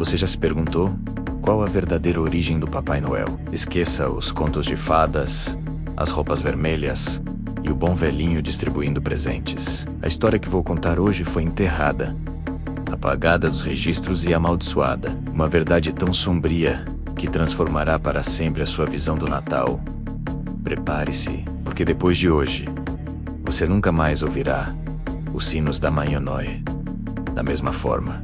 Você já se perguntou qual a verdadeira origem do Papai Noel? Esqueça os contos de fadas, as roupas vermelhas e o bom velhinho distribuindo presentes. A história que vou contar hoje foi enterrada, apagada dos registros e amaldiçoada. Uma verdade tão sombria que transformará para sempre a sua visão do Natal. Prepare-se, porque depois de hoje, você nunca mais ouvirá os sinos da Manhã Noé da mesma forma.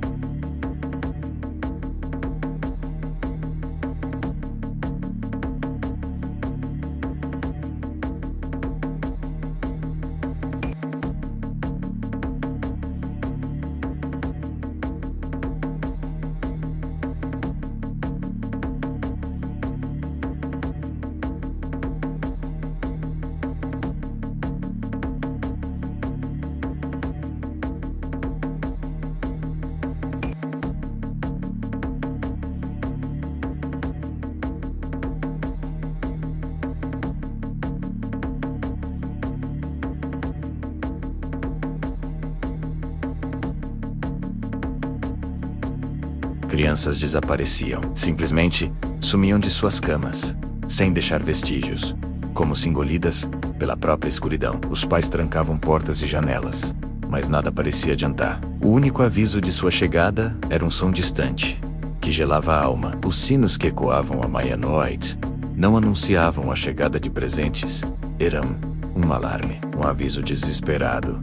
Crianças desapareciam. Simplesmente sumiam de suas camas, sem deixar vestígios, como se engolidas pela própria escuridão. Os pais trancavam portas e janelas, mas nada parecia adiantar. O único aviso de sua chegada era um som distante, que gelava a alma. Os sinos que ecoavam a meia-noite não anunciavam a chegada de presentes. Eram um alarme, um aviso desesperado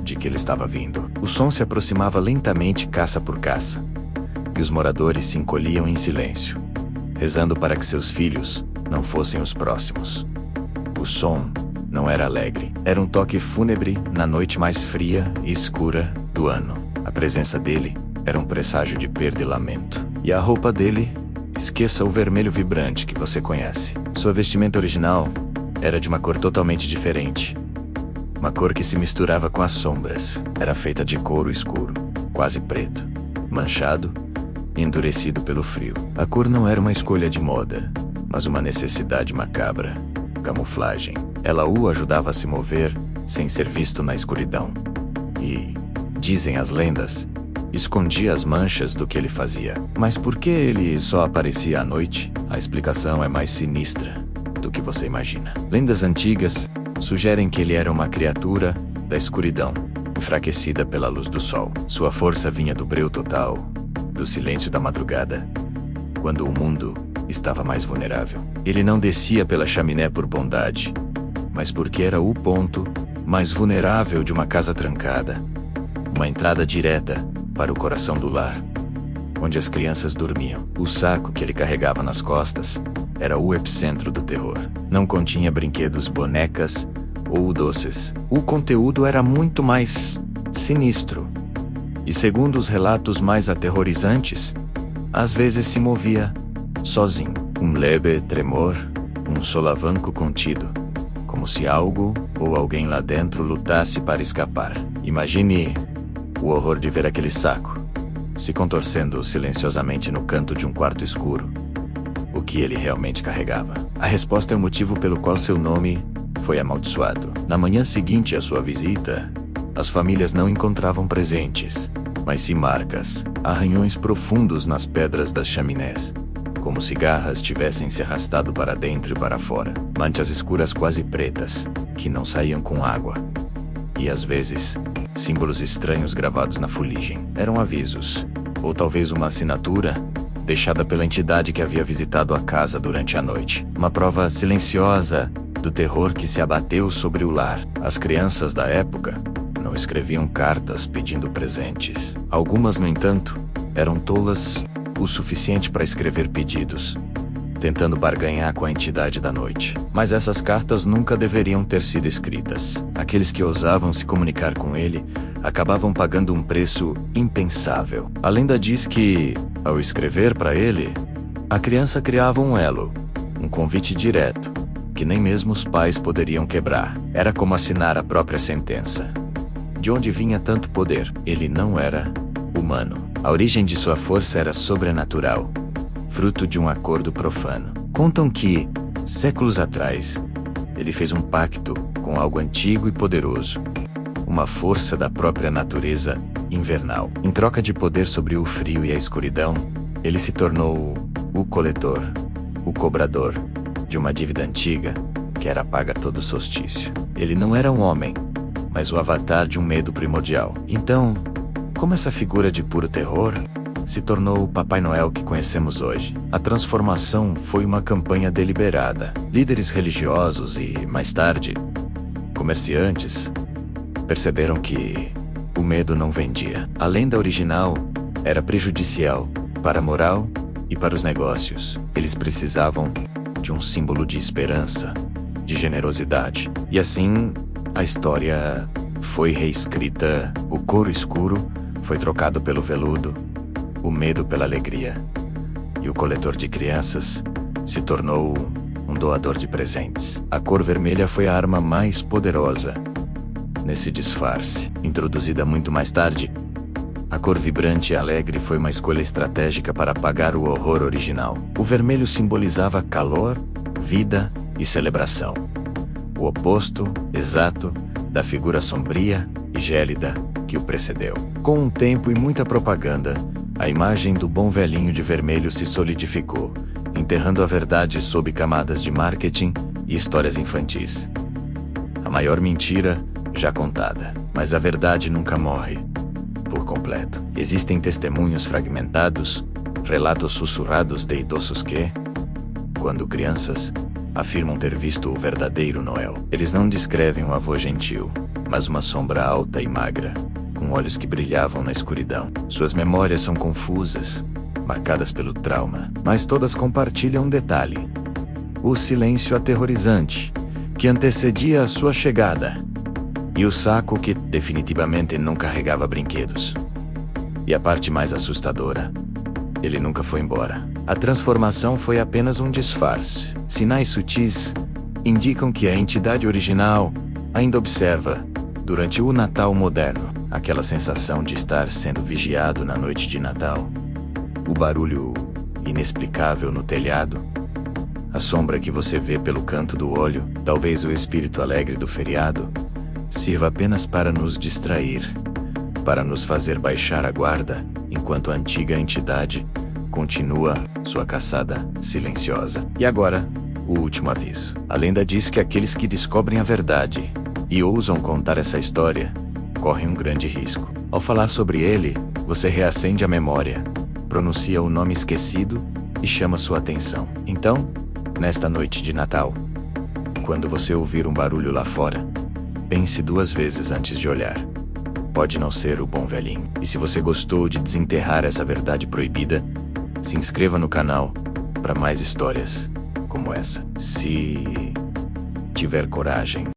de que ele estava vindo. O som se aproximava lentamente, caça por caça, e os moradores se encolhiam em silêncio, rezando para que seus filhos não fossem os próximos. O som não era alegre. Era um toque fúnebre na noite mais fria e escura do ano. A presença dele era um presságio de perda e lamento. E a roupa dele? Esqueça o vermelho vibrante que você conhece. Sua vestimenta original era de uma cor totalmente diferente. Uma cor que se misturava com as sombras. Era feita de couro escuro, quase preto, manchado e endurecido pelo frio. A cor não era uma escolha de moda, mas uma necessidade macabra. Camuflagem. Ela o ajudava a se mover sem ser visto na escuridão. E, dizem as lendas, escondia as manchas do que ele fazia. Mas por que ele só aparecia à noite? A explicação é mais sinistra do que você imagina. Lendas antigas sugerem que ele era uma criatura da escuridão, enfraquecida pela luz do sol. Sua força vinha do breu total, do silêncio da madrugada, quando o mundo estava mais vulnerável. Ele não descia pela chaminé por bondade, mas porque era o ponto mais vulnerável de uma casa trancada, uma entrada direta para o coração do lar, onde as crianças dormiam. O saco que ele carregava nas costas era o epicentro do terror. Não continha brinquedos, bonecas ou doces. O conteúdo era muito mais sinistro. E segundo os relatos mais aterrorizantes, às vezes se movia sozinho. Um leve tremor, um solavanco contido, como se algo ou alguém lá dentro lutasse para escapar. Imagine o horror de ver aquele saco se contorcendo silenciosamente no canto de um quarto escuro. O que ele realmente carregava? A resposta é o motivo pelo qual seu nome foi amaldiçoado. Na manhã seguinte à sua visita, as famílias não encontravam presentes, mas sim marcas, arranhões profundos nas pedras das chaminés, como se garras tivessem se arrastado para dentro e para fora. Manchas escuras quase pretas, que não saíam com água. E às vezes, símbolos estranhos gravados na fuligem. Eram avisos, ou talvez uma assinatura, deixada pela entidade que havia visitado a casa durante a noite. Uma prova silenciosa do terror que se abateu sobre o lar. As crianças da época não escreviam cartas pedindo presentes. Algumas, no entanto, eram tolas o suficiente para escrever pedidos, tentando barganhar com a entidade da noite. Mas essas cartas nunca deveriam ter sido escritas. Aqueles que ousavam se comunicar com ele acabavam pagando um preço impensável. A lenda diz que, ao escrever para ele, a criança criava um elo, um convite direto, que nem mesmo os pais poderiam quebrar. Era como assinar a própria sentença. De onde vinha tanto poder? Ele não era humano. A origem de sua força era sobrenatural, fruto de um acordo profano. Contam que, séculos atrás, ele fez um pacto com algo antigo e poderoso, uma força da própria natureza invernal. Em troca de poder sobre o frio e a escuridão, Ele se tornou o coletor, o cobrador de uma dívida antiga que era paga todo solstício. Ele não era um homem, mas o avatar de um medo primordial. Então, como essa figura de puro terror se tornou o Papai Noel que conhecemos hoje? A transformação foi uma campanha deliberada. Líderes religiosos e, mais tarde, comerciantes perceberam que o medo não vendia. A lenda original era prejudicial para a moral e para os negócios. Eles precisavam de um símbolo de esperança, de generosidade. E assim, a história foi reescrita. O couro escuro foi trocado pelo veludo, o medo pela alegria. E o coletor de crianças se tornou um doador de presentes. A cor vermelha foi a arma mais poderosa nesse disfarce. Introduzida muito mais tarde, a cor vibrante e alegre foi uma escolha estratégica para apagar o horror original. O vermelho simbolizava calor, vida e celebração. O oposto, exato, da figura sombria e gélida que o precedeu. Com o tempo e muita propaganda, a imagem do bom velhinho de vermelho se solidificou, enterrando a verdade sob camadas de marketing e histórias infantis. A maior mentira já contada, mas a verdade nunca morre por completo. Existem testemunhos fragmentados, relatos sussurrados de idosos que, quando crianças, afirmam ter visto o verdadeiro Noel. Eles não descrevem um avô gentil, mas uma sombra alta e magra, com olhos que brilhavam na escuridão. Suas memórias são confusas, marcadas pelo trauma, mas todas compartilham um detalhe: o silêncio aterrorizante que antecedia a sua chegada, e o saco que definitivamente não carregava brinquedos. E a parte mais assustadora: ele nunca foi embora. A transformação foi apenas um disfarce. Sinais sutis indicam que a entidade original ainda observa, durante o Natal moderno, aquela sensação de estar sendo vigiado na noite de Natal. O barulho inexplicável no telhado, a sombra que você vê pelo canto do olho, talvez o espírito alegre do feriado, sirva apenas para nos distrair, para nos fazer baixar a guarda, enquanto a antiga entidade continua sua caçada silenciosa. E agora, o último aviso. A lenda diz que aqueles que descobrem a verdade e ousam contar essa história correm um grande risco. Ao falar sobre ele, você reacende a memória, pronuncia o nome esquecido e chama sua atenção. Então, nesta noite de Natal, quando você ouvir um barulho lá fora, pense 2 vezes antes de olhar. Pode não ser o bom velhinho. E se você gostou de desenterrar essa verdade proibida, se inscreva no canal para mais histórias como essa. Se tiver coragem.